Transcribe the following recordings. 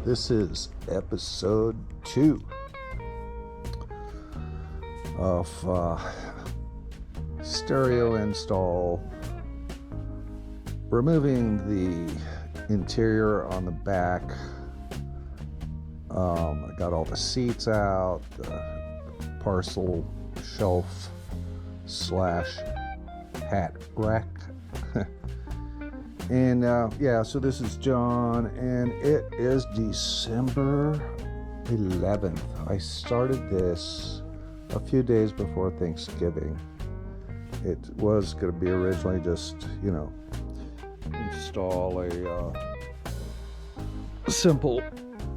This is episode 2 of stereo install, removing the interior on the back. I got all the seats out, the parcel shelf slash hat rack. And yeah, so this is John, and it is December 11th. I started this a few days before Thanksgiving. It was going to be originally just, install a simple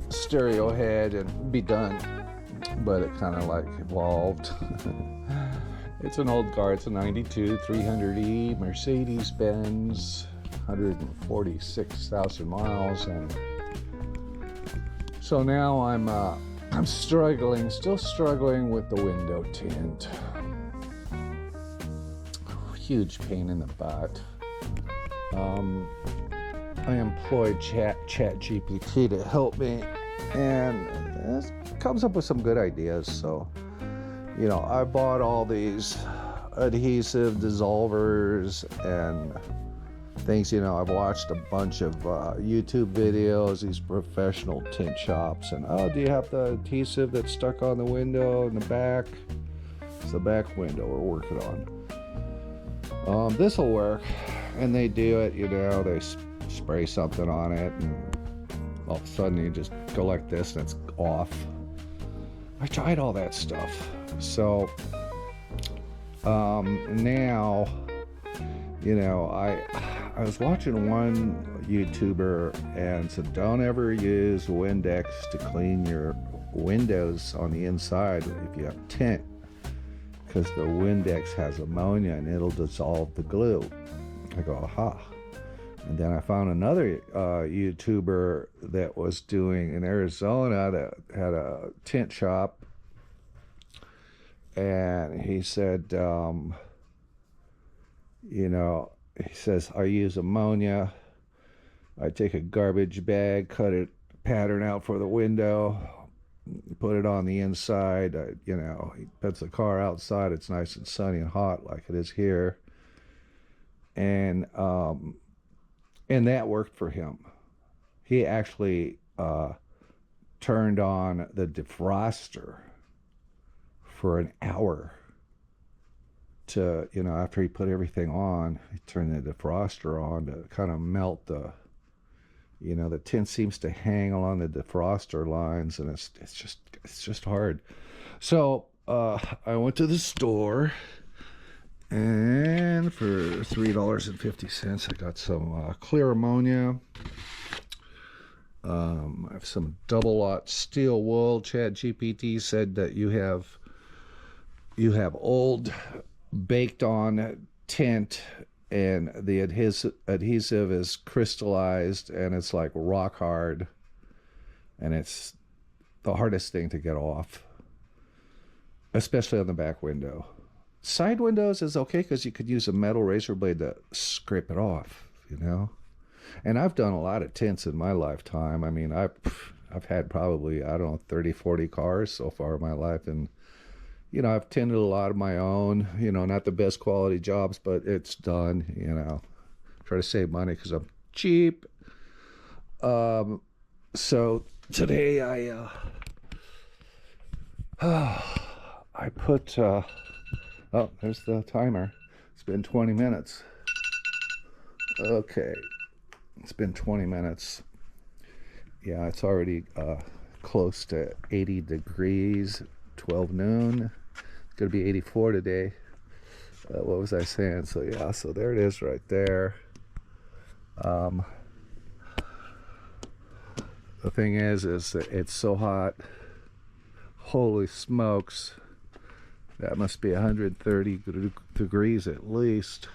stereo head and be done, but it kind of like evolved. It's an old car. It's a 92 300E Mercedes-Benz, 146,000 miles, and so now I'm still struggling with the window tint. Huge pain in the butt. I employed ChatGPT to help me, and it comes up with some good ideas. So, I bought all these adhesive dissolvers and things. I've watched a bunch of YouTube videos, these professional tint shops, and do you have the adhesive that's stuck on the window in the back? It's the back window we're working on. This will work, and they do it. They spray something on it, and all of a sudden you just go like this, and it's off. I tried all that stuff, so now. I was watching one YouTuber and said, don't ever use Windex to clean your windows on the inside if you have tint, because the Windex has ammonia and it'll dissolve the glue. I go, aha. And then I found another YouTuber that was doing in Arizona that had a tint shop, and he said, he says, I use ammonia. I take a garbage bag, cut a pattern out for the window, put it on the inside. He puts the car outside. It's nice and sunny and hot like it is here. And that worked for him. He actually turned on the defroster for an hour. To after he put everything on, he turned the defroster on to kind of melt the tint seems to hang along the defroster lines, and it's just hard. So I went to the store, and for $3.50 I got some clear ammonia. I have some double aught steel wool. ChatGPT said that you have old baked on tint, and the adhesive is crystallized, and it's like rock hard, and it's the hardest thing to get off, especially on the back window. Side windows is okay because you could use a metal razor blade to scrape it off, and I've done a lot of tints in my lifetime. I mean, I've had probably 30 40 cars so far in my life, and I've tinted a lot of my own, not the best quality jobs, but it's done. Try to save money because I'm cheap. So today I put, there's the timer. It's been 20 minutes. Okay. It's been 20 minutes. Yeah, it's already close to 80 degrees, 12 noon. It's going to be 84 today. What was I saying? So yeah, so there it is right there. The thing is that it's so hot. Holy smokes. That must be 130 degrees at least.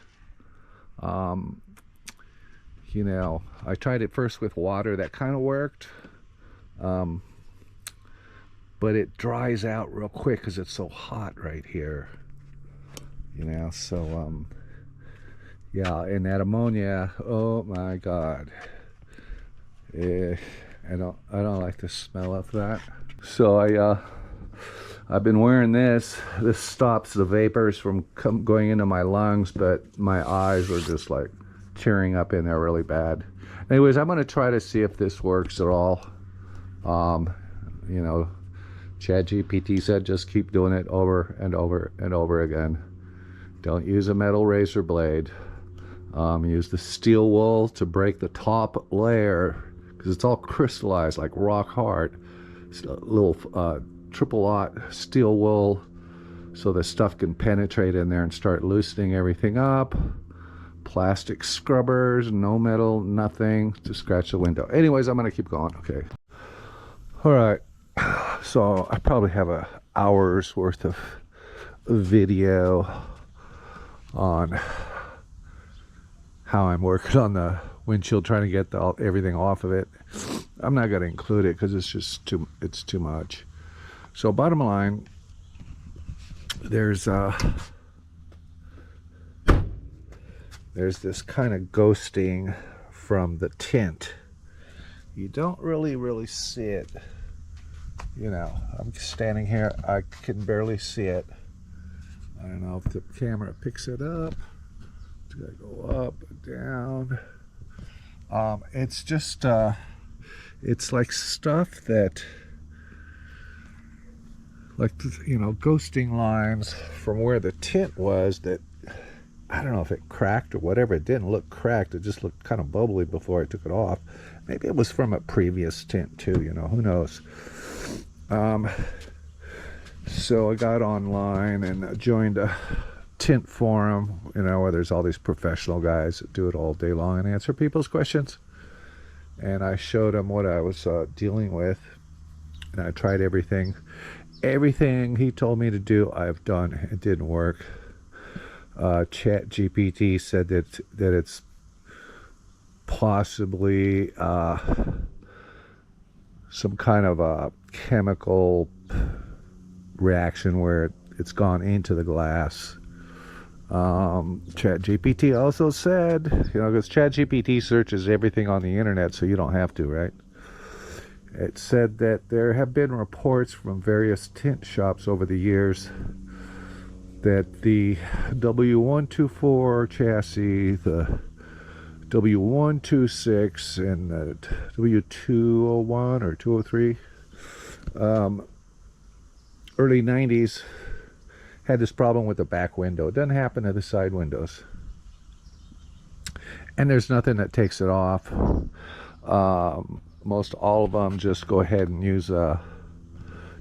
I tried it first with water. That kind of worked. But it dries out real quick because it's so hot right here. So yeah, and that ammonia, oh my God. I don't like the smell of that. So I've been wearing this. This stops the vapors from going into my lungs, but my eyes are just like tearing up in there really bad. Anyways, I'm gonna try to see if this works at all. You know, ChatGPT said just keep doing it over and over and over again. Don't use a metal razor blade. Use the steel wool to break the top layer because it's all crystallized like rock hard. It's a little triple aught steel wool so the stuff can penetrate in there and start loosening everything up. Plastic scrubbers, no metal, nothing to scratch the window. Anyways, I'm gonna keep going. Okay. All right. So I probably have an hour's worth of video on how I'm working on the windshield, trying to get everything off of it. I'm not going to include it because it's too much. So bottom line, there's this kind of ghosting from the tint. You don't really see it. You know, I'm standing here, I can barely see it. I don't know if the camera picks it up. It's gotta go up and down. It's just it's like stuff that, like, you know, ghosting lines from where the tint was that, I don't know if it cracked or whatever. It didn't look cracked, it just looked kind of bubbly before I took it off. Maybe it was from a previous tint too, you know, who knows. So I got online and joined a tint forum, you know, where there's all these professional guys that do it all day long and answer people's questions. And I showed them what I was dealing with, and I tried everything. Everything he told me to do, I've done. It didn't work. ChatGPT said that it's possibly some kind of a chemical reaction where it's gone into the glass. ChatGPT also said, you know, because ChatGPT searches everything on the internet, so you don't have to, right? It said that there have been reports from various tint shops over the years that the W124 chassis, the W126, and the W201 or 203, early 90s, had this problem with the back window. It doesn't happen to the side windows. And there's nothing that takes it off. Most all of them just go ahead and use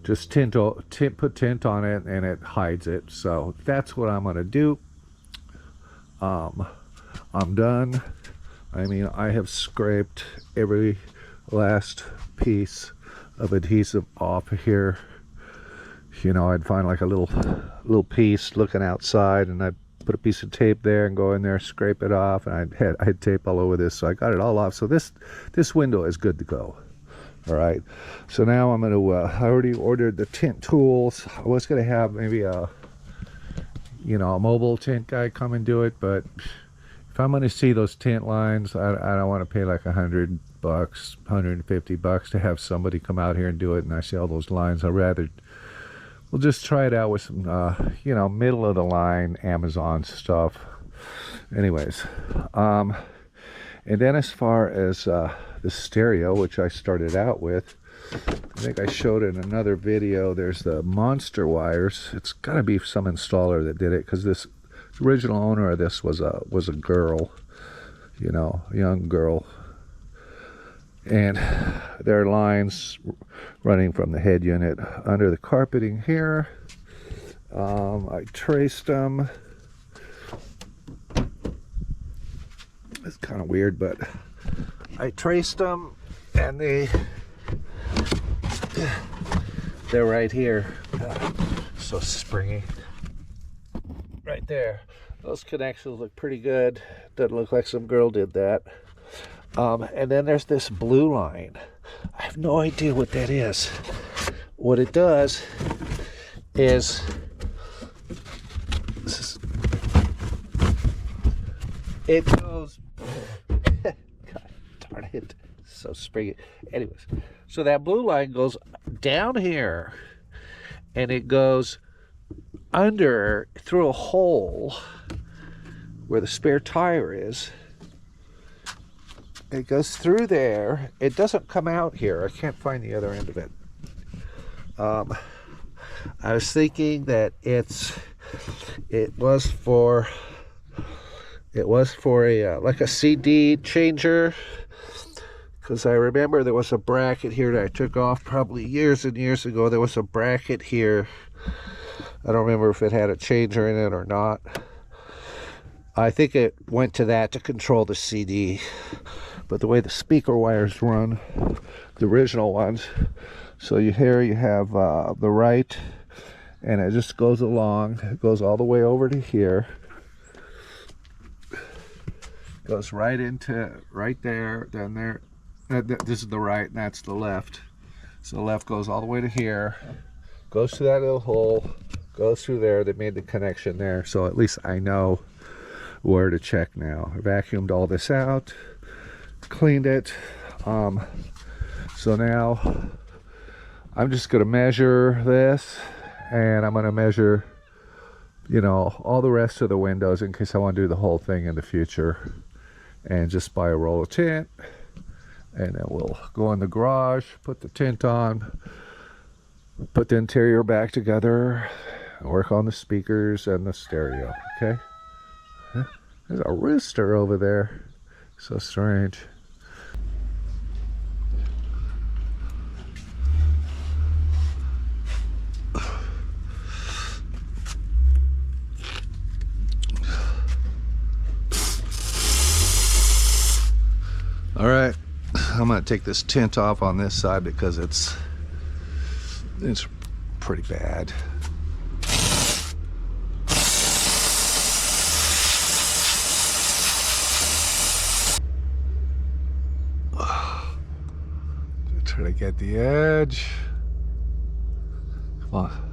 just put tint on it and it hides it. So that's what I'm gonna do. I'm done. I mean, I have scraped every last piece of adhesive off here. You know, I'd find like a little piece looking outside, and I'd put a piece of tape there and go in there, scrape it off, and I had tape all over this, so I got it all off. So this window is good to go. All right. So now I'm gonna. I already ordered the tint tools. I was gonna have maybe a mobile tint guy come and do it, but if I'm gonna see those tint lines, I don't want to pay like $100, $150 to have somebody come out here and do it, and I see all those lines. I'd rather. We'll just try it out with some, middle of the line Amazon stuff. Anyways, and then as far as the stereo, which I started out with, I think I showed in another video, there's the monster wires. It's got to be some installer that did it, because this original owner of this was a girl, you know, young girl. And there are lines running from the head unit under the carpeting here. I traced them. It's kind of weird, but I traced them, and they're right here. So springy. Right there. Those connections look pretty good. Doesn't look like some girl did that. And then there's this blue line. I have no idea what that is. What it does is it goes God darn it, so spray. Anyways, so that blue line goes down here, and it goes under through a hole where the spare tire is. It goes through there. It doesn't come out here. I can't find the other end of it. I was thinking that it was for a like a CD changer, because I remember there was a bracket here that I took off probably years and years ago. There was a bracket here. I don't remember if it had a changer in it or not. I think it went to that to control the CD. But the way the speaker wires run, the original ones, so you have the right, and it just goes along. It goes all the way over to here. Goes right there, then there. This is the right, and that's the left. So the left goes all the way to here, goes to that little hole, goes through there. They made the connection there, so at least I know where to check now. I vacuumed all this out, cleaned it. So now I'm just going to measure this, and I'm going to measure, all the rest of the windows in case I want to do the whole thing in the future, and just buy a roll of tint, and then we'll go in the garage, put the tint on, put the interior back together, and work on the speakers and the stereo. Okay, there's a rooster over there, so strange. All right, I'm gonna take this tint off on this side because it's pretty bad. Try to get the edge. Come on.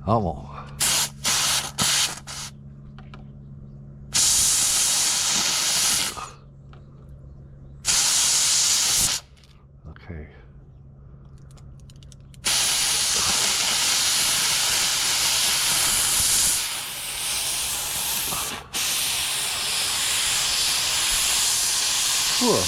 Almost. Okay. Cool.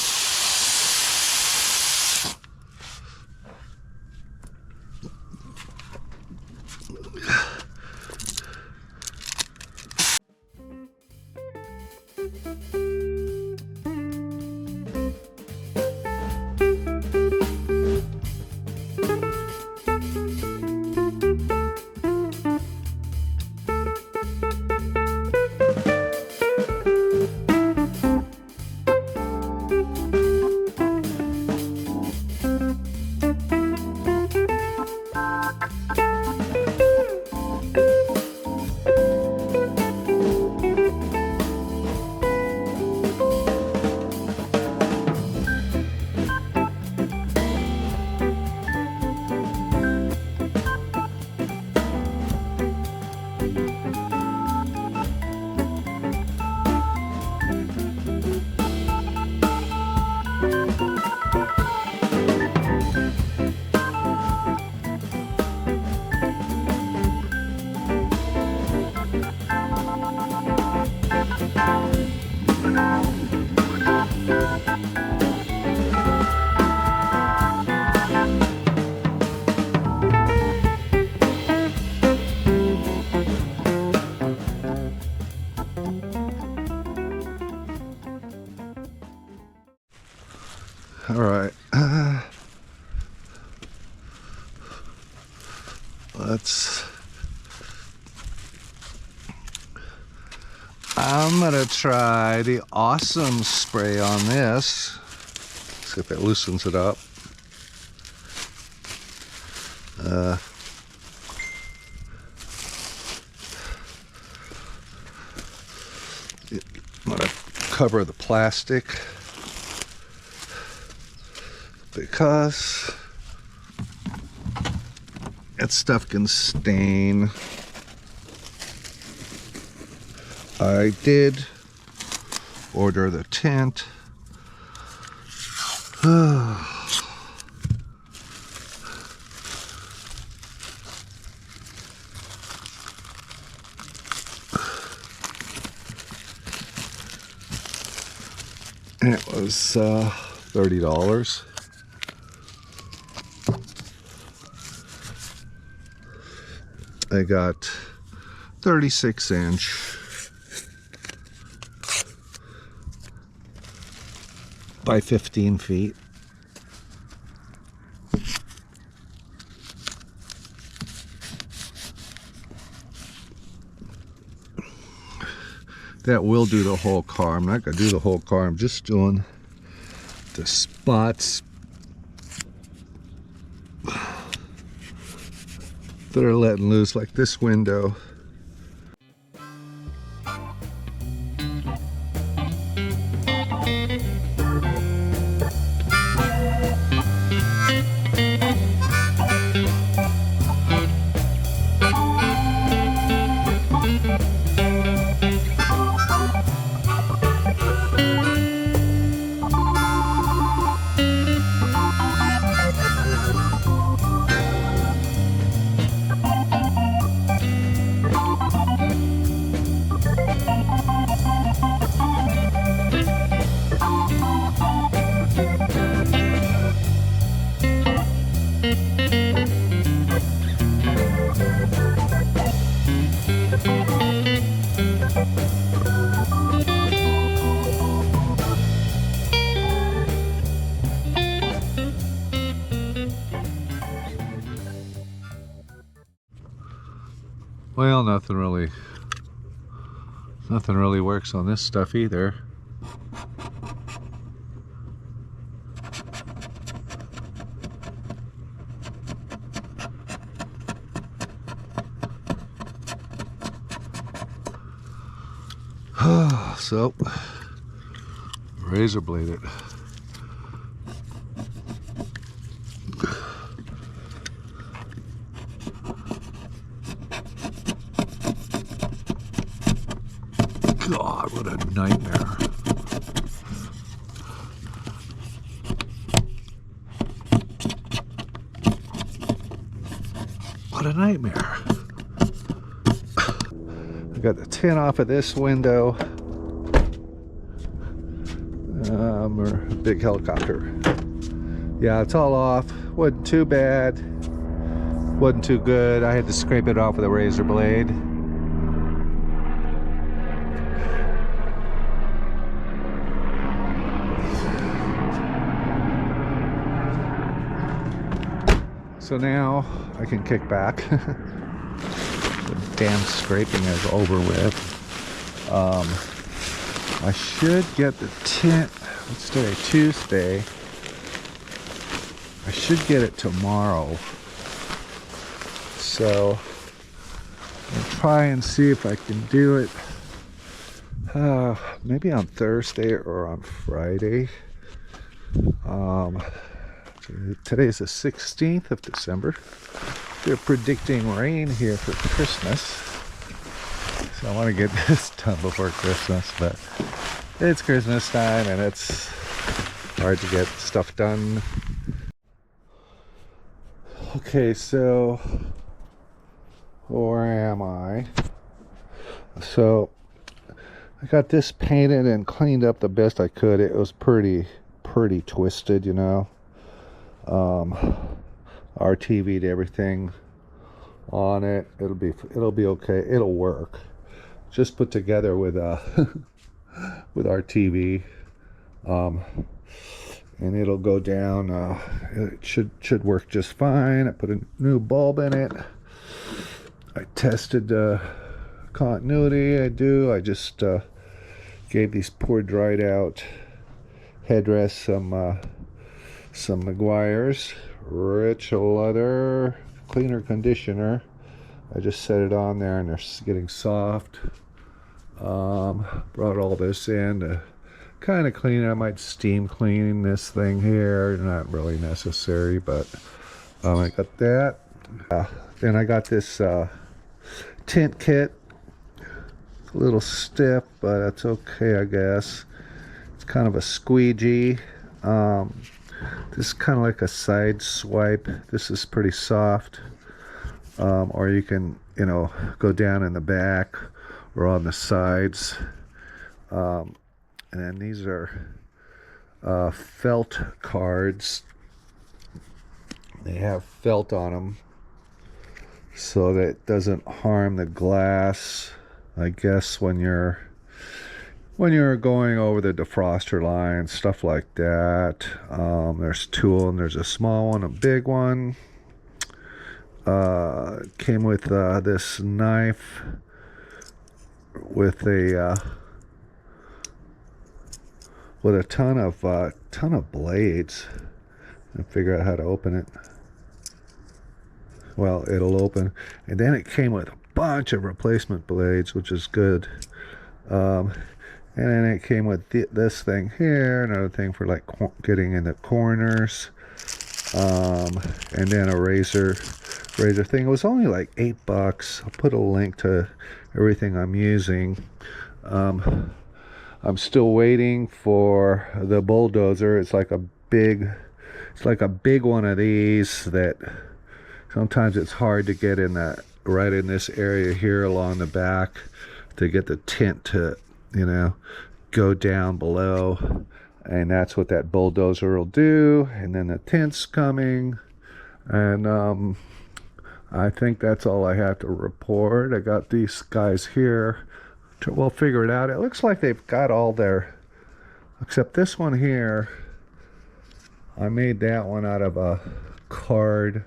All right. I'm gonna try the Awesome spray on this. See if it loosens it up. I'm gonna cover the plastic. because that stuff can stain. I did order the tint. It was $30. I got 36-inch by 15 feet. That will do the whole car. I'm not going to do the whole car. I'm just doing the spots that are letting loose, like this window. Well, nothing really works on this stuff either. So, razor blade it. God, what a nightmare. What a nightmare. I got the tint off of this window. Or a big helicopter. Yeah, it's all off. Wasn't too bad. Wasn't too good. I had to scrape it off with a razor blade. So now I can kick back. The damn scraping is over with. I should get the tint. What's today? Tuesday. I should get it tomorrow. So I'll try and see if I can do it maybe on Thursday or on Friday. Today's the 16th of December. They're predicting rain here for Christmas. So I want to get this done before Christmas, but it's Christmas time and it's hard to get stuff done. Okay, so where am I? So I got this painted and cleaned up the best I could. It was pretty twisted, you know. RTV'd everything on it. It'll be okay. It'll work. Just put together with with RTV, and it'll go down. It should work just fine. I put a new bulb in it. I tested continuity. I just gave these poor dried out headrests some Meguiar's rich leather cleaner conditioner. I just set it on there and they're getting soft. Brought all this in to kind of clean. I might steam clean this thing here. Not really necessary, but I got that. Then I got this tint kit. A little stiff, but that's okay, I guess. It's kind of a squeegee. This is kind of like a side swipe. This is pretty soft. Or you can, you know, go down in the back or on the sides. And then these are felt cards. They have felt on them so that it doesn't harm the glass. I guess when you're going over the defroster line, stuff like that. There's two of them. There's a small one, a big one. Came with this knife with a ton of blades. And figure out how to open it. Well, it'll open, and then it came with a bunch of replacement blades, which is good. And then it came with this thing here, another thing for like getting in the corners, and then a razor thing. It was only like $8. I'll put a link to everything I'm using. I'm still waiting for the bulldozer. It's like a big one of these that sometimes it's hard to get in that right in this area here along the back to get the tint to, you know, go down below, and that's what that bulldozer will do. And then the tint's coming, and I think that's all I have to report. I got these guys here. We'll figure it out. It looks like they've got all their, except this one here. I made that one out of a card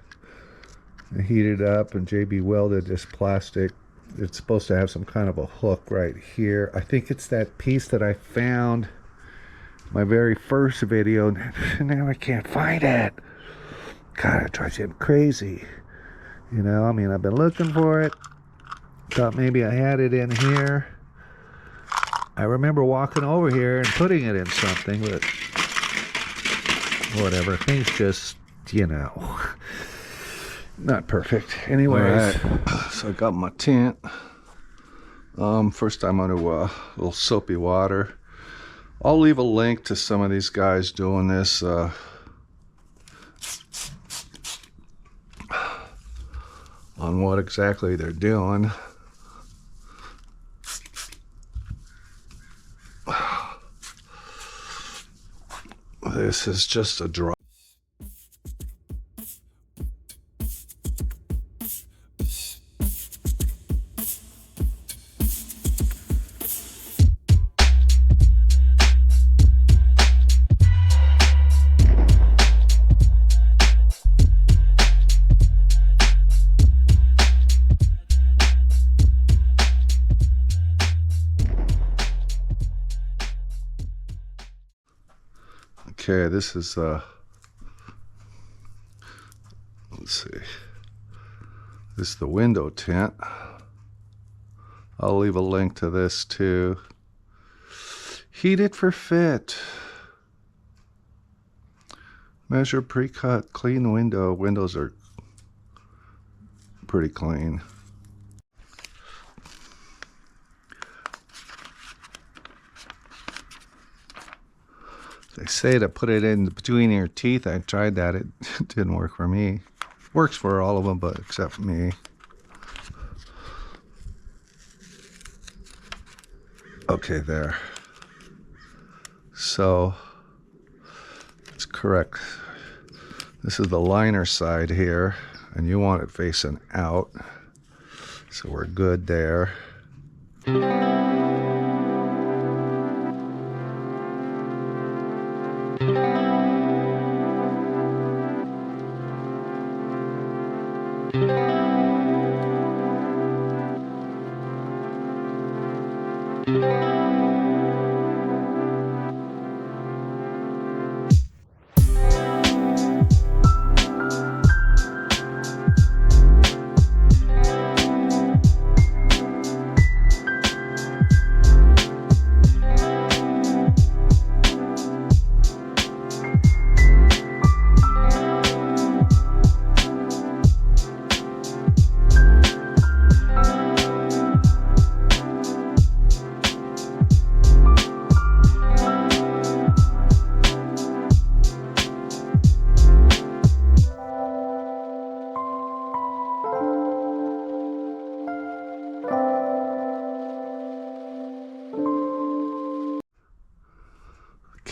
and heated up and JB welded this plastic. It's supposed to have some kind of a hook right here. I think it's that piece that I found my very first video. Now I can't find it. God, it drives you crazy. You know, I mean, I've been looking for it. Thought maybe I had it in here. I remember walking over here and putting it in something, but whatever. Things just, you know, not perfect. Anyways, right. So I got my tint. First I'm going to a little soapy water. I'll leave a link to some of these guys doing this. On what exactly they're doing. This is just a dry. Okay, this is let's see, this is the window tint. I'll leave a link to this too. Heated for fit. Measure pre-cut, clean window. Windows are pretty clean. They say to put it in between your teeth. I tried that. It didn't work for me. Works for all of them, but except me. Okay, there. So, it's correct. This is the liner side here, and you want it facing out. So we're good there.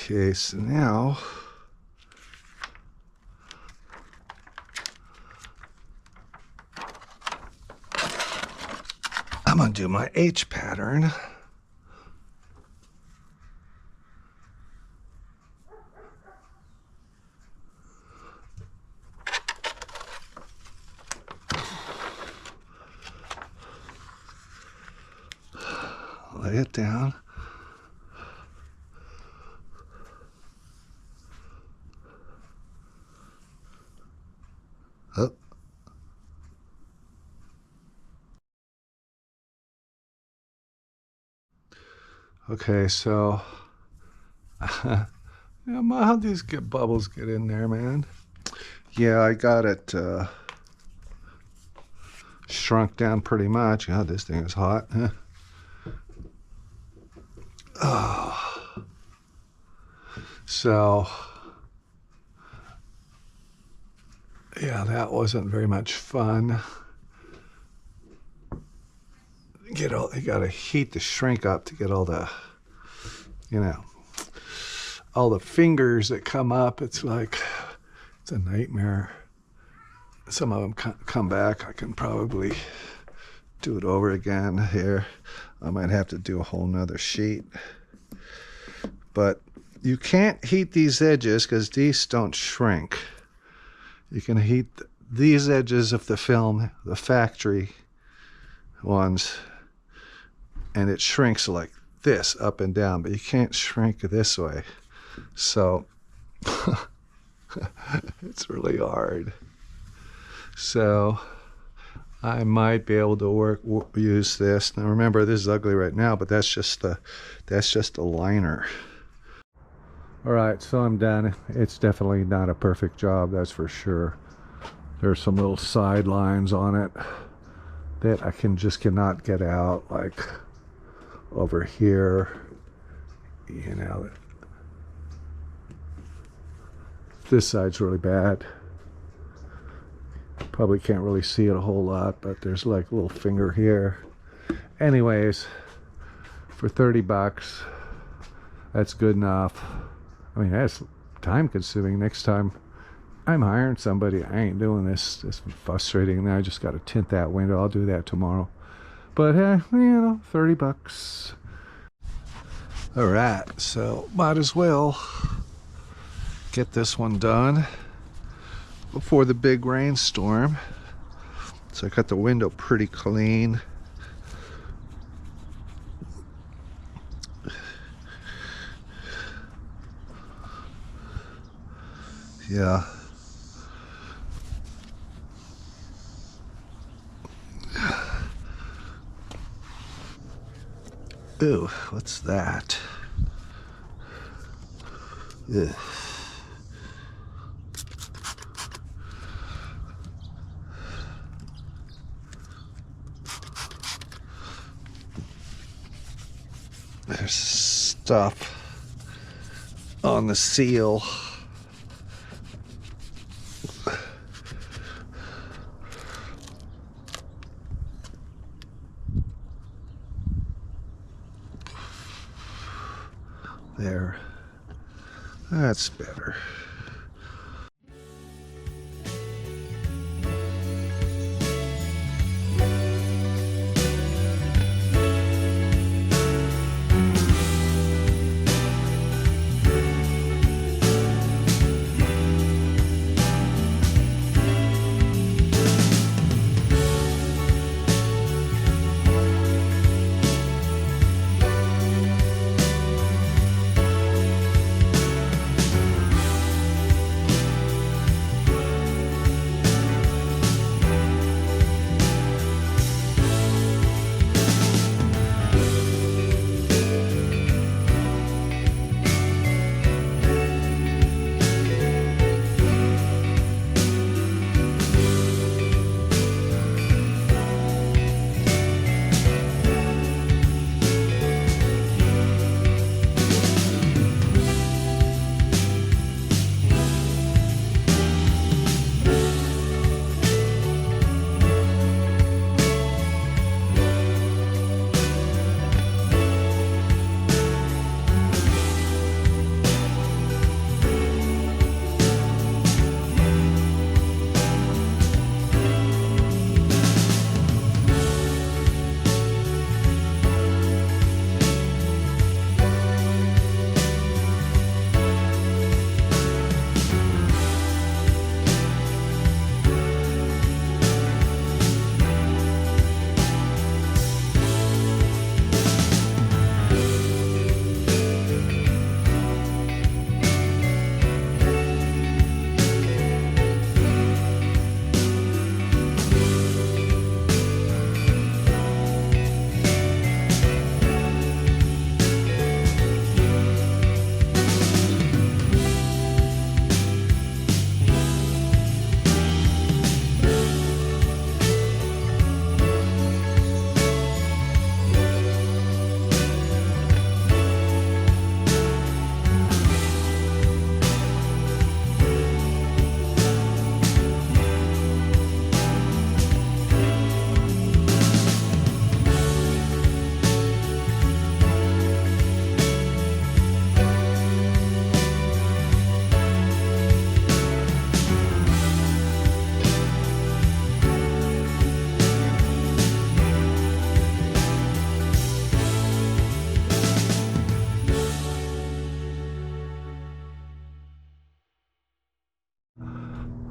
Okay, so now I'm gonna do my H pattern. Lay it down. Up. Okay, so yeah, how these bubbles get in there, man? Yeah, I got it shrunk down pretty much. God, this thing is hot. Oh. So yeah, that wasn't very much fun. You gotta heat the shrink up to get all the, all the fingers that come up. It's like, it's a nightmare. Some of them come back. I can probably do it over again here. I might have to do a whole nother sheet. But you can't heat these edges because these don't shrink. You can heat these edges of the film, the factory ones, and it shrinks like this up and down, but you can't shrink this way. So it's really hard. So I might be able to use this. Now remember, this is ugly right now, but that's just a liner. All right, so I'm done. It's definitely not a perfect job, that's for sure. There's some little side lines on it that I cannot get out, like over here, this side's really bad. Probably can't really see it a whole lot, but there's like a little finger here. Anyways, for 30 bucks, that's good enough. I mean, that's time consuming. Next time I'm hiring somebody, I ain't doing this. It's frustrating. Now I just got to tint that window. I'll do that tomorrow. But 30 bucks. All right, so might as well get this one done before the big rainstorm. So I got the window pretty clean. Yeah. Ooh, what's that? Ugh. There's stuff on the seal. There. That's better.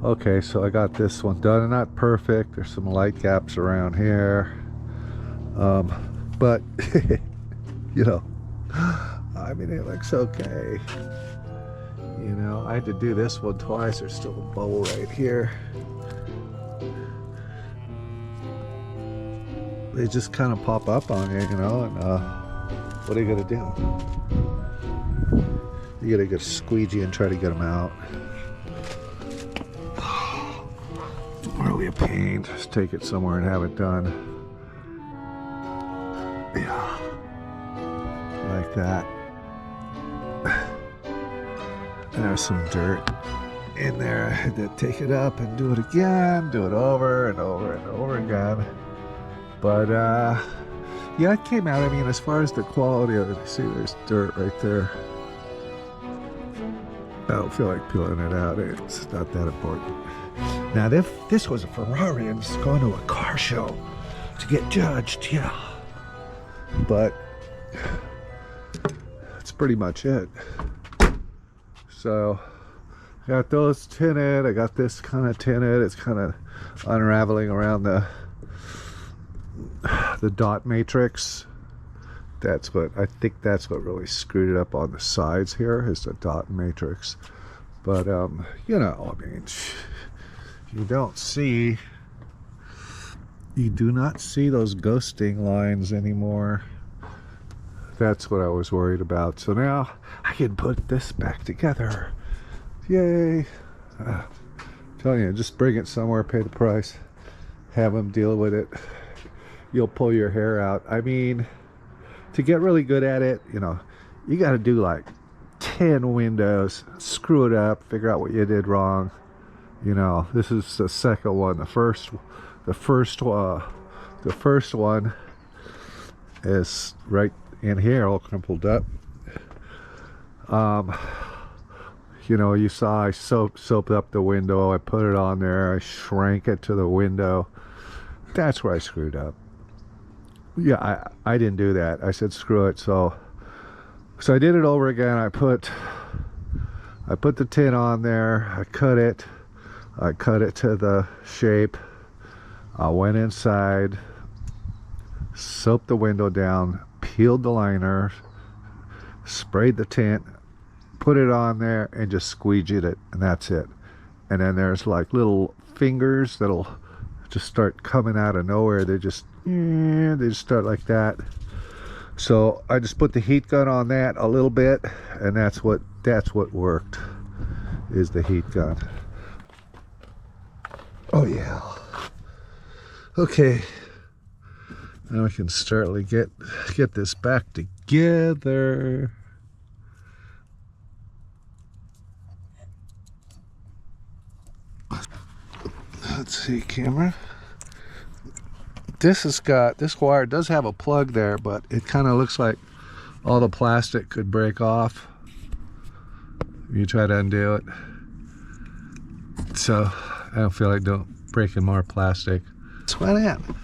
Okay, so I got this one done. Not perfect. There's some light gaps around here. But, you know, I mean, it looks okay. You know, I had to do this one twice. There's still a bubble right here. They just kind of pop up on you, you know, and what are you gonna do? You gotta get a squeegee and try to get them out. Really a pain. Just take it somewhere and have it done. Yeah, like that. And there's some dirt in there. I had to take it up and do it again, do it over and over and over again. But yeah, it came out. I mean, as far as the quality of it, see, there's dirt right there. I don't feel like peeling it out. It's not that important. Now, if this was a Ferrari and was going to a car show to get judged, yeah. But that's pretty much it. So I got those tinted. I got this kind of tinted. It's kind of unraveling around the dot matrix. That's what I think. That's what really screwed it up on the sides here, is the dot matrix. But you know, I mean, you do not see those ghosting lines anymore. That's what I was worried about. So now I can put this back together. Yay. I'm telling you, just bring it somewhere, pay the price, have them deal with it. You'll pull your hair out. I mean, to get really good at it, you know, you got to do like 10 windows, screw it up, figure out what you did wrong. You know, this is the second one. The first one is right in here, all crumpled up. You know, you saw I soaped up the window. I put it on there. I shrank it to the window. That's where I screwed up. Yeah, I didn't do that. I said screw it. So I did it over again. I put the tint on there. I cut it to the shape. I went inside, soaped the window down, peeled the liner, sprayed the tint, put it on there, and just squeegeed it, and that's it. And then there's like little fingers that'll just start coming out of nowhere. They just start like that. So I just put the heat gun on that a little bit, and that's what worked, is the heat gun. Oh yeah. Okay. Now we can start to get this back together. Let's see, camera. This wire does have a plug there, but it kind of looks like all the plastic could break off. You try to undo it. So I don't feel like breaking more plastic. This went in.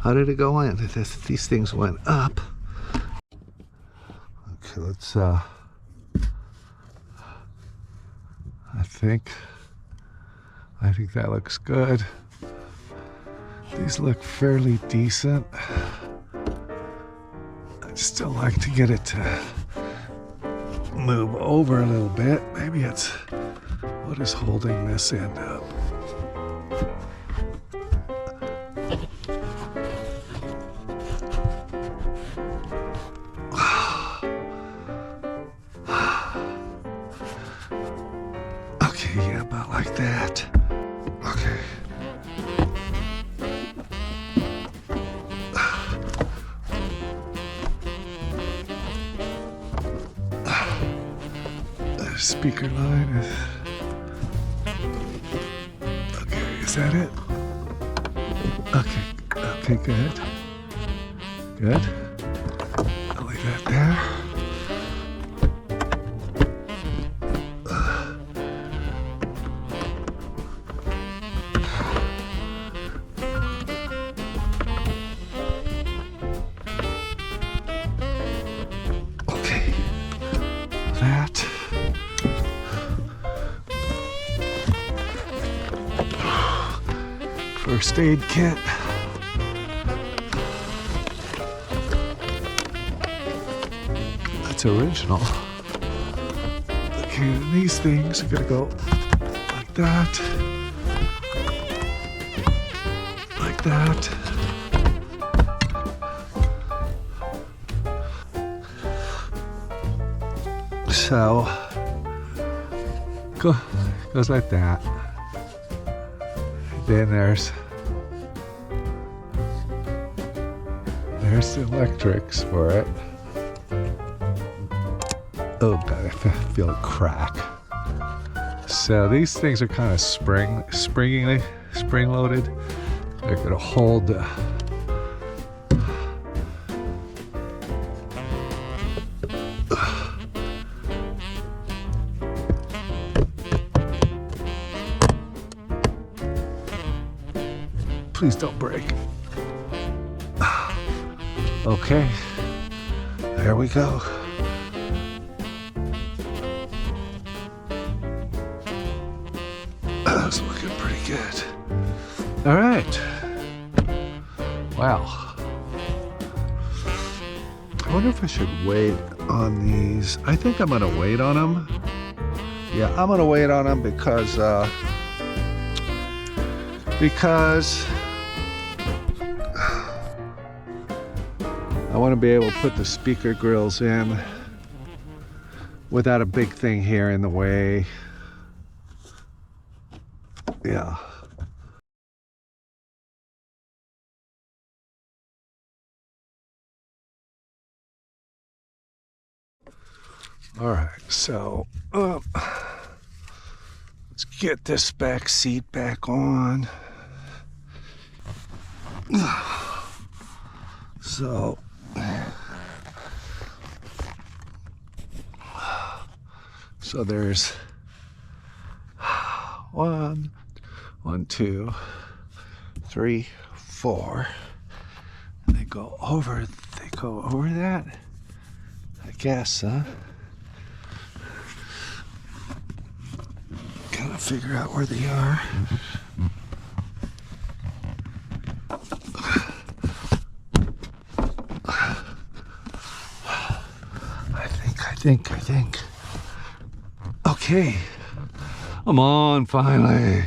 How did it go in? These things went up. Okay, let's I think that looks good. These look fairly decent. I'd still like to get it to move over a little bit. Maybe it's what is holding this end up. Okay, yeah, about like that. Okay. The speaker line is... Okay, is that it? Okay, good. Good. I'll leave that there. First aid kit. That's original. Okay, and these things are gonna go like that. Like that. So, goes like that. Then there's the electrics for it. Oh God, I feel it crack. So these things are kind of spring-loaded. They're gonna hold please don't break. Okay, there we go. That's looking pretty good. All right. Wow. I wonder if I should wait on these. I think I'm gonna wait on them. Yeah, I'm gonna wait on them because I want to be able to put the speaker grills in without a big thing here in the way. Yeah. All right, so let's get this back seat back on. So there's one, 2, 3, 4. They go over that, I guess, huh? Gotta figure out where they are. I think. Okay. I'm on finally.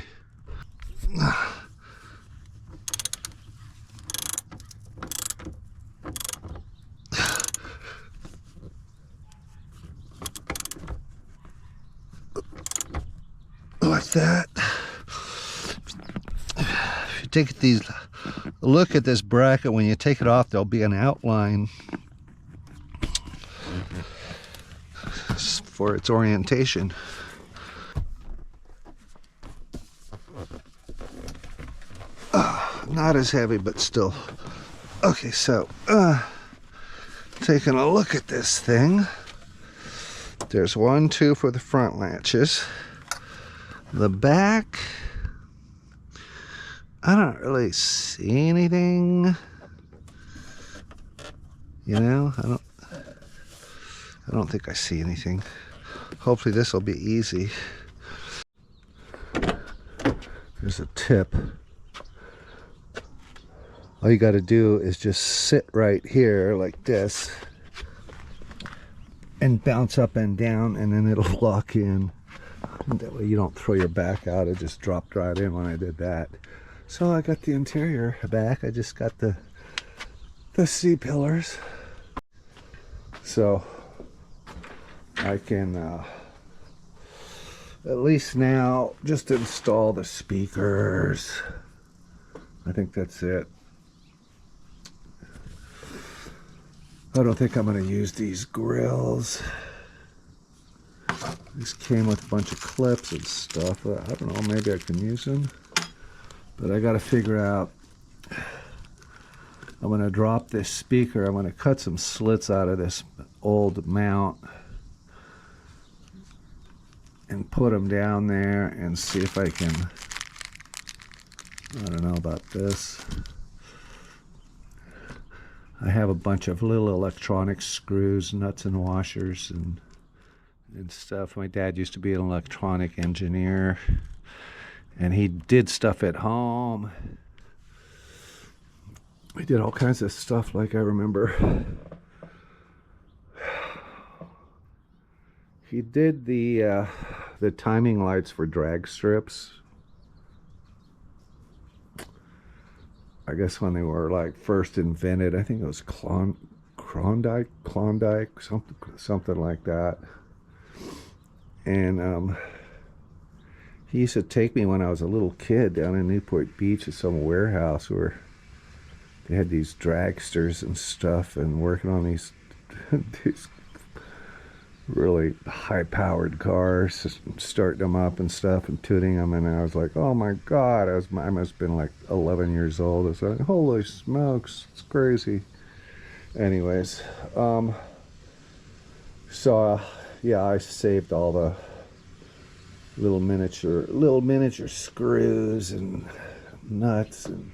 Like that. If you take these, look at this bracket, when you take it off, there'll be an outline for its orientation. Not as heavy, but still. Okay, so taking a look at this thing. There's 1, 2 for the front latches. The back, I don't really see anything. You know, I don't think I see anything. Hopefully this will be easy. There's a tip. All you got to do is just sit right here like this and bounce up and down, and then it'll lock in. That way you don't throw your back out. It just dropped right in when I did that. So I got the interior back. I just got the C-pillars. So I can at least now just install the speakers. I think that's it. I don't think I'm going to use these grills. These came with a bunch of clips and stuff. I don't know, maybe I can use them. But I got to figure out. I'm going to drop this speaker. I'm going to cut some slits out of this old mount and put them down there and see if I can. I don't know about this. I have a bunch of little electronic screws, nuts and washers and stuff. My dad used to be an electronic engineer, and he did stuff at home. he did all kinds of stuff. Like I remember he did the timing lights for drag strips. I guess when they were like first invented. I think it was Klondike, something like that. And he used to take me when I was a little kid down in Newport Beach at some warehouse where they had these dragsters and stuff, and working on these these really high-powered cars, just starting them up and stuff and tuning them. And I was like, oh my god, I must have been like 11 years old. I was like, holy smokes, it's crazy. Anyways, so yeah, I saved all the little miniature screws and nuts and,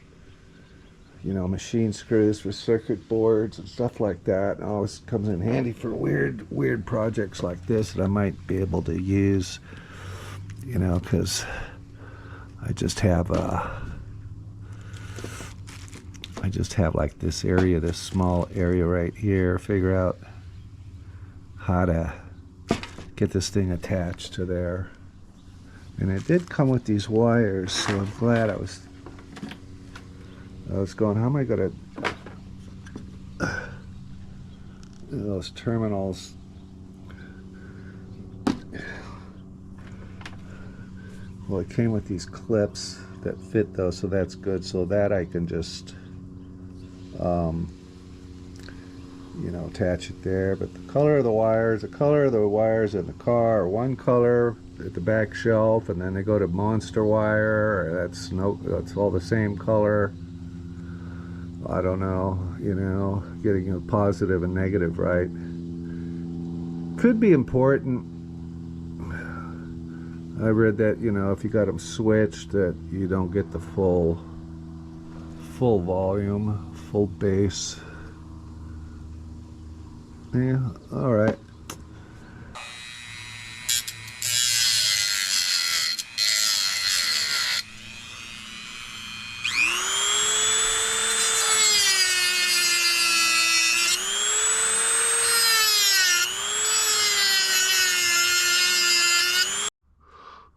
you know, machine screws for circuit boards and stuff like that. It always comes in handy for weird projects like this that I might be able to use, you know, because I just have like this area, this small area right here. Figure out how to get this thing attached to there. And it did come with these wires, so I'm glad I was going, how am I gonna, those terminals, well, it came with these clips that fit those, so that's good. So that I can just you know, attach it there. But the color of the wires in the car are one color at the back shelf, and then they go to monster wire. That's all the same color. I don't know, you know, getting a positive and negative right could be important. I read that, you know, if you got them switched, that you don't get the full volume, full bass. Yeah, all right.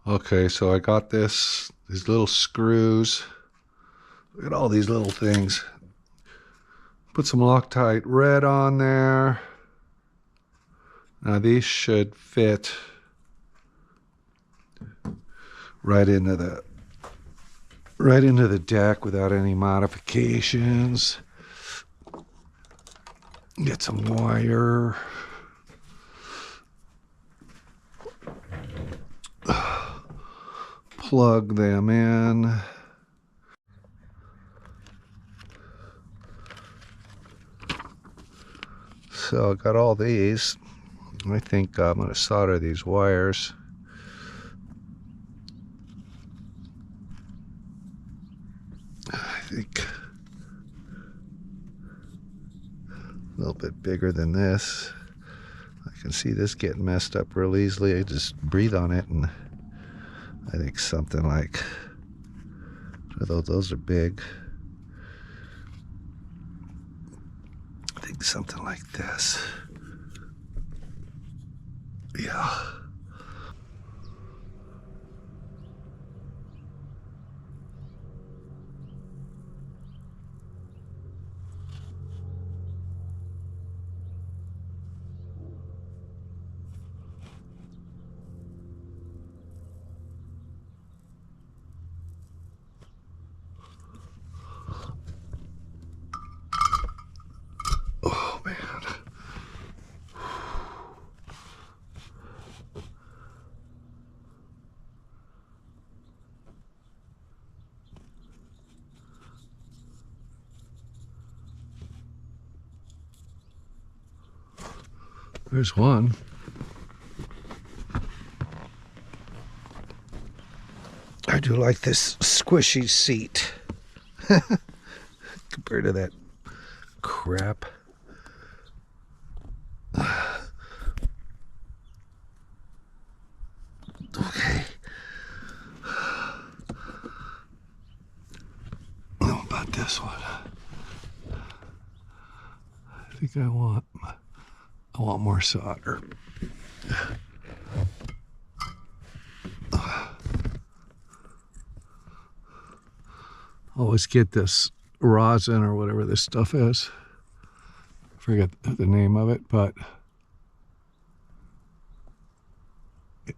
Okay, so I got these little screws. Look at all these little things. Put some Loctite red on there. Now these should fit right into the deck without any modifications. Get some wire. Plug them in. So I got all these. I think I'm going to solder these wires. I think a little bit bigger than this. I can see this getting messed up real easily. I just breathe on it, and I think something like, those are big. I think something like this. Yeah. Oh man. There's one. I do like this squishy seat compared to that crap. Okay. How about this one? I think I want more solder. Always get this rosin or whatever this stuff is. I forget the name of it, but it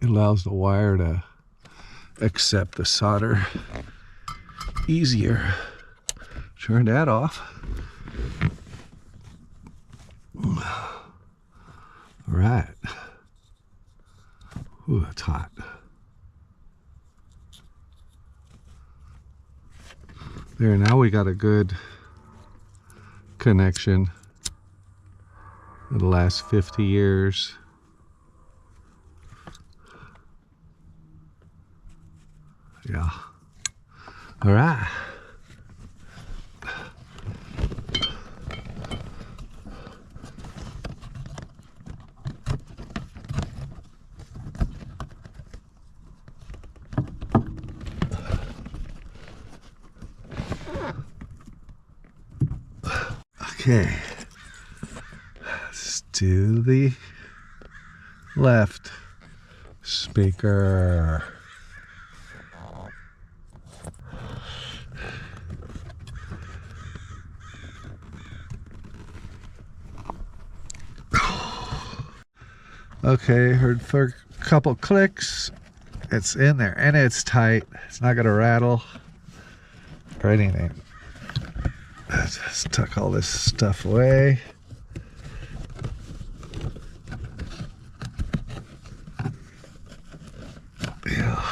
allows the wire to accept the solder easier. Turn that off. All right. Ooh, it's hot. There, now we got a good connection. In the last 50 years. Yeah. All right. Okay, let's do the left speaker. Okay, heard for a couple clicks. It's in there and it's tight. It's not gonna rattle or anything. Just tuck all this stuff away. Yeah,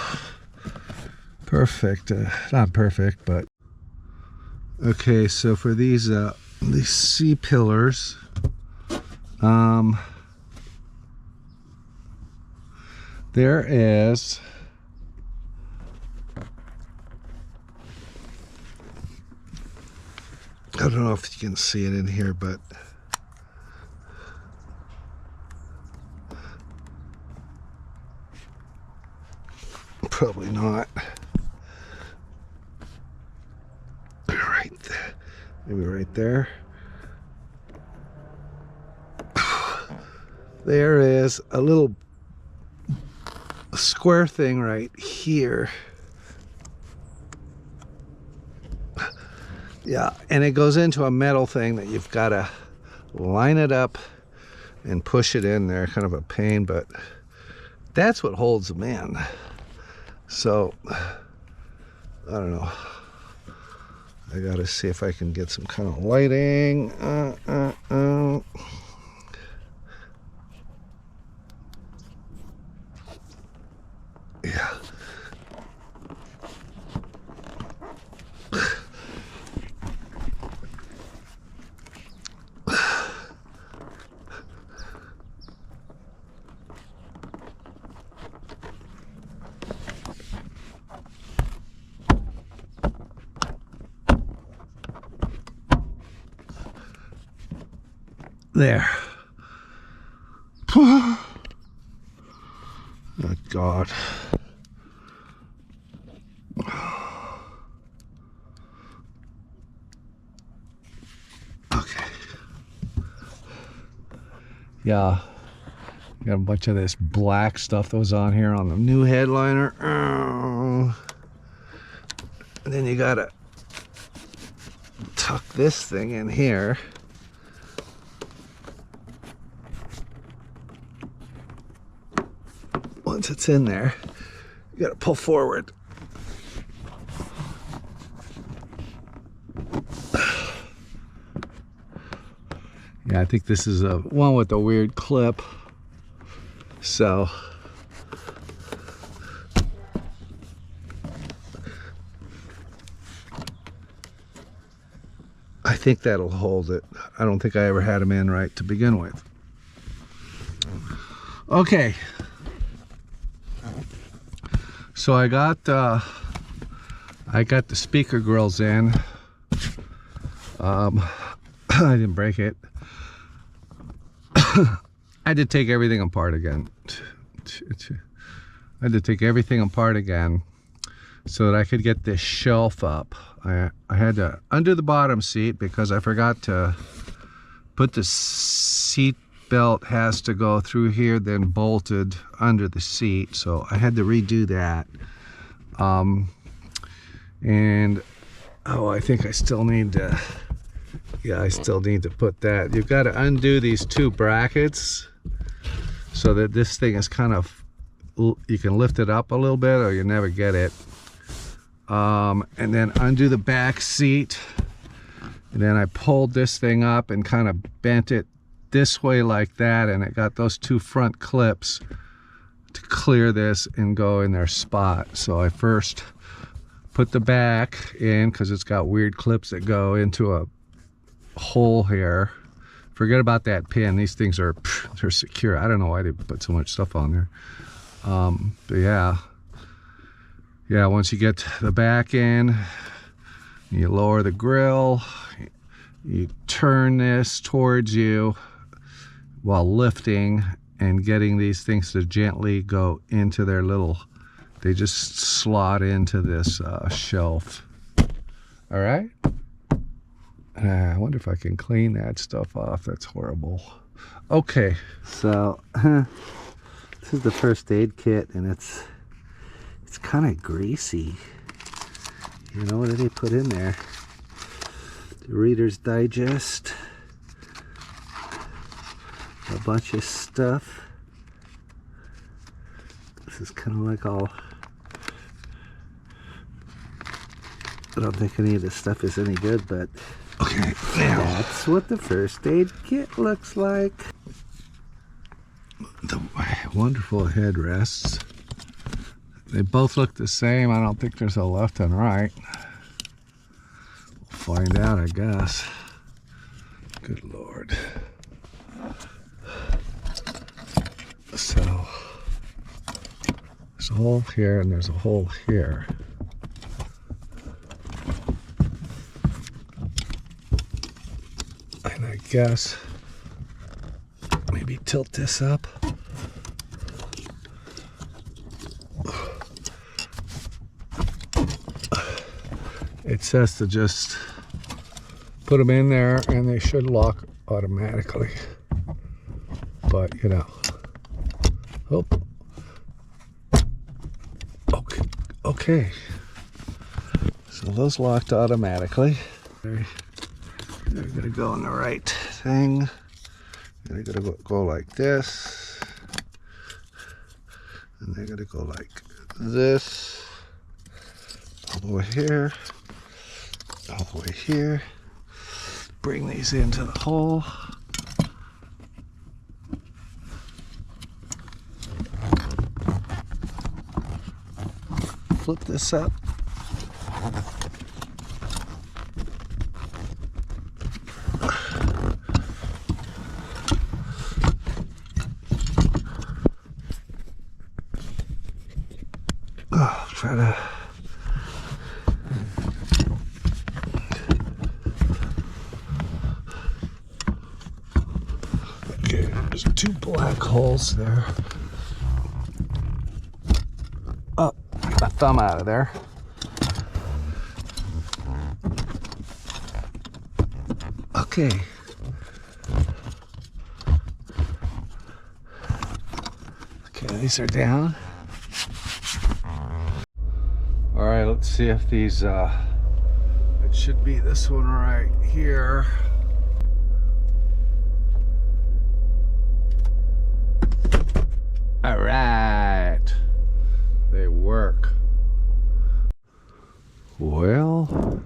perfect. Not perfect, but okay. So for these C pillars, there is I don't know if you can see it in here, but probably not. Right there. Maybe right there. There is a little square thing right here. Yeah, and it goes into a metal thing that you've got to line it up and push it in there. Kind of a pain, but that's what holds them in. So, I don't know. I got to see if I can get some kind of lighting. Yeah. There. Oh, God. Okay. Yeah. Got a bunch of this black stuff that was on here on the new headliner. And then you gotta tuck this thing in here. Once it's in there, you gotta pull forward. Yeah, I think this is a one with a weird clip. So I think that'll hold it. I don't think I ever had them in right to begin with. Okay. So I got the speaker grills in. I didn't break it. I had to take everything apart again. I had to take everything apart again so that I could get this shelf up. I had to undo the bottom seat because I forgot to put the seat belt has to go through here, then bolted under the seat, so I had to redo that. And oh, I think I still need to, yeah, I still need to put that. You've got to undo these two brackets so that this thing is kind of, you can lift it up a little bit or you never get it. And then undo the back seat, and then I pulled this thing up and kind of bent it this way like that, and it got those two front clips to clear this and go in their spot. So I first put the back in because it's got weird clips that go into a hole here. Forget about that pin. These things are, they're secure. I don't know why they put so much stuff on there. But yeah, once you get the back in, you lower the grill, you turn this towards you while lifting and getting these things to gently go into their little, they just slot into this shelf. All right. I wonder if I can clean that stuff off. That's horrible. Okay, so this is the first aid kit, and it's kind of greasy. You know, what did they put in there? The Reader's Digest, a bunch of stuff. This is kind of like all, I don't think any of this stuff is any good, but okay, that's what the first aid kit looks like. The wonderful headrests. They both look the same. I don't think there's a left and right. We'll find out, I guess. Good Lord. So, there's a hole here and there's a hole here. And I guess maybe tilt this up. It says to just put them in there and they should lock automatically. But, you know. Oh. Okay. So those locked automatically. They're gonna go in the right thing. They're gonna go like this. And they're gonna go like this. All the way here. All the way here. Bring these into the hole. Flip this up. Try to there's two black holes there. Oh, get my thumb out of there. Okay. Okay, these are down. All right, let's see if these, it should be this one right here. All right, they work. Well,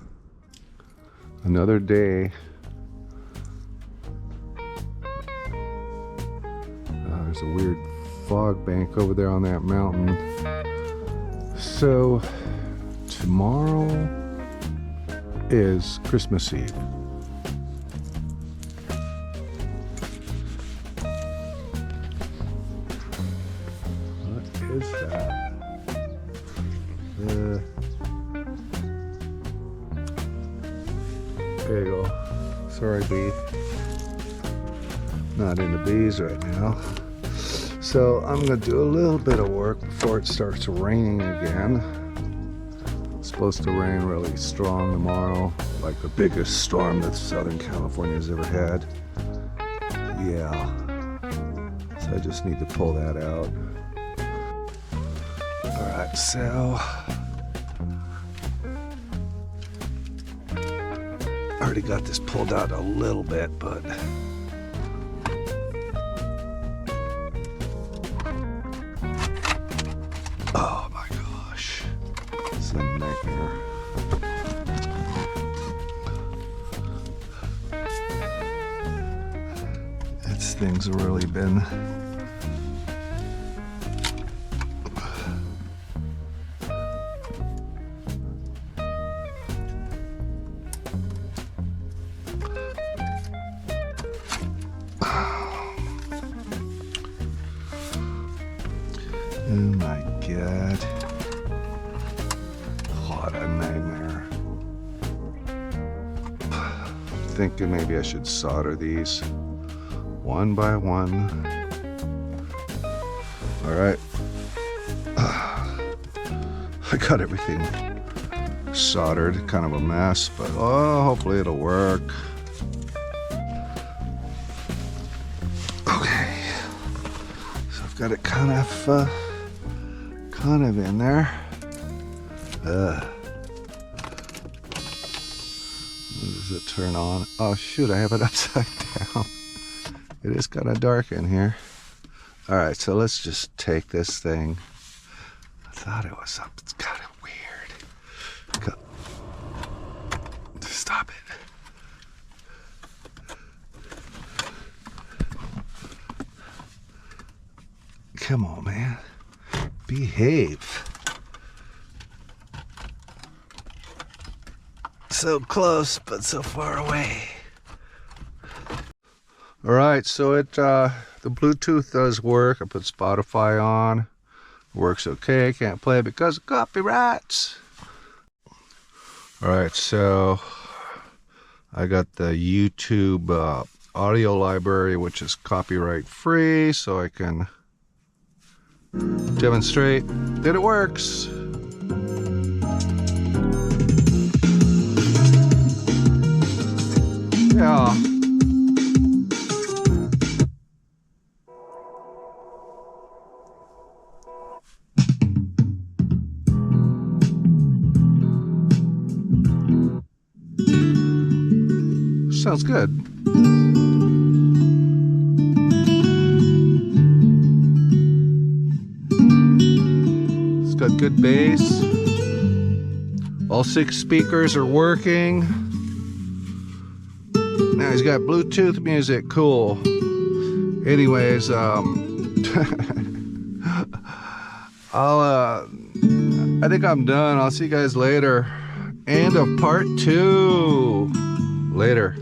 another day. There's a weird fog bank over there on that mountain. So tomorrow is Christmas Eve. What is that? There you go. Sorry, bee. Not into bees right now. So I'm gonna do a little bit of work before it starts raining again. supposed to rain really strong tomorrow, like the biggest storm that Southern California's ever had. Yeah, so I just need to pull that out. All right, so I already got this pulled out a little bit, but oh my gosh, it's a nightmare. This thing's really been oh my god. What a nightmare. Thinking maybe I should solder these one by one. All right. I got everything soldered, kind of a mess, but oh, hopefully it'll work. Okay. So I've got it kind of in there. What does it turn on? Oh shoot, I have it upside down. It is kind of dark in here. All right, so let's just take this thing. I thought it was up. It's kind of weird. Go. Stop it. Come on, man. Behave. So close, but so far away. All right, so the Bluetooth does work. I put Spotify on. Works okay. Can't play it because of copyrights. All right, so I got the YouTube audio library, which is copyright free, so I can demonstrate that it works. Yeah. Sounds good. It's got good bass. All 6 speakers are working. Now he's got Bluetooth music. Cool. Anyways, I think I'm done. I'll see you guys later. End of part 2. Later.